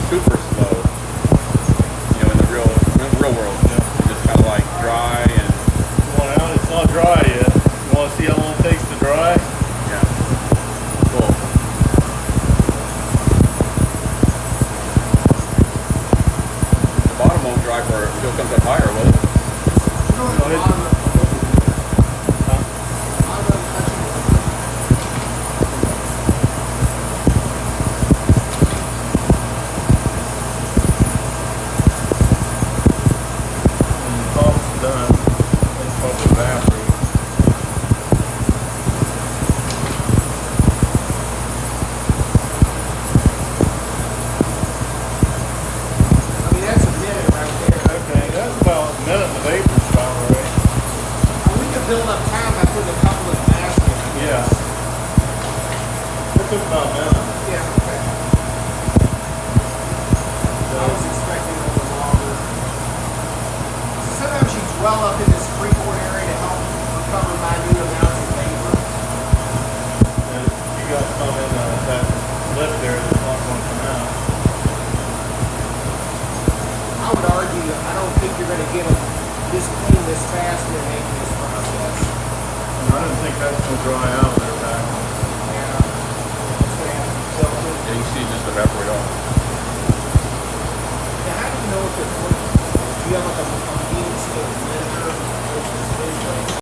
super slow. You know, in the real world, it's just kind of like dry and. Well, it's not dry yet. You want to see how long it takes to dry? Yeah. Cool. The bottom won't dry for until it comes up higher, will it? Build up time by putting a couple of masks in. Yeah. It took about a minute. Yeah, okay. I was expecting a little longer. So sometimes you dwell up in this freeport area to help recover minute amounts of vapor. And you got some in that lift there that's not going to come out. I would argue, I don't think you're going to get them this clean this fast in making this process. I don't think that's going to dry out there back. Yeah. So you have to tilt it. Yeah, you see it just evaporate off. Now, how do you know if it's working? Do you have like a means to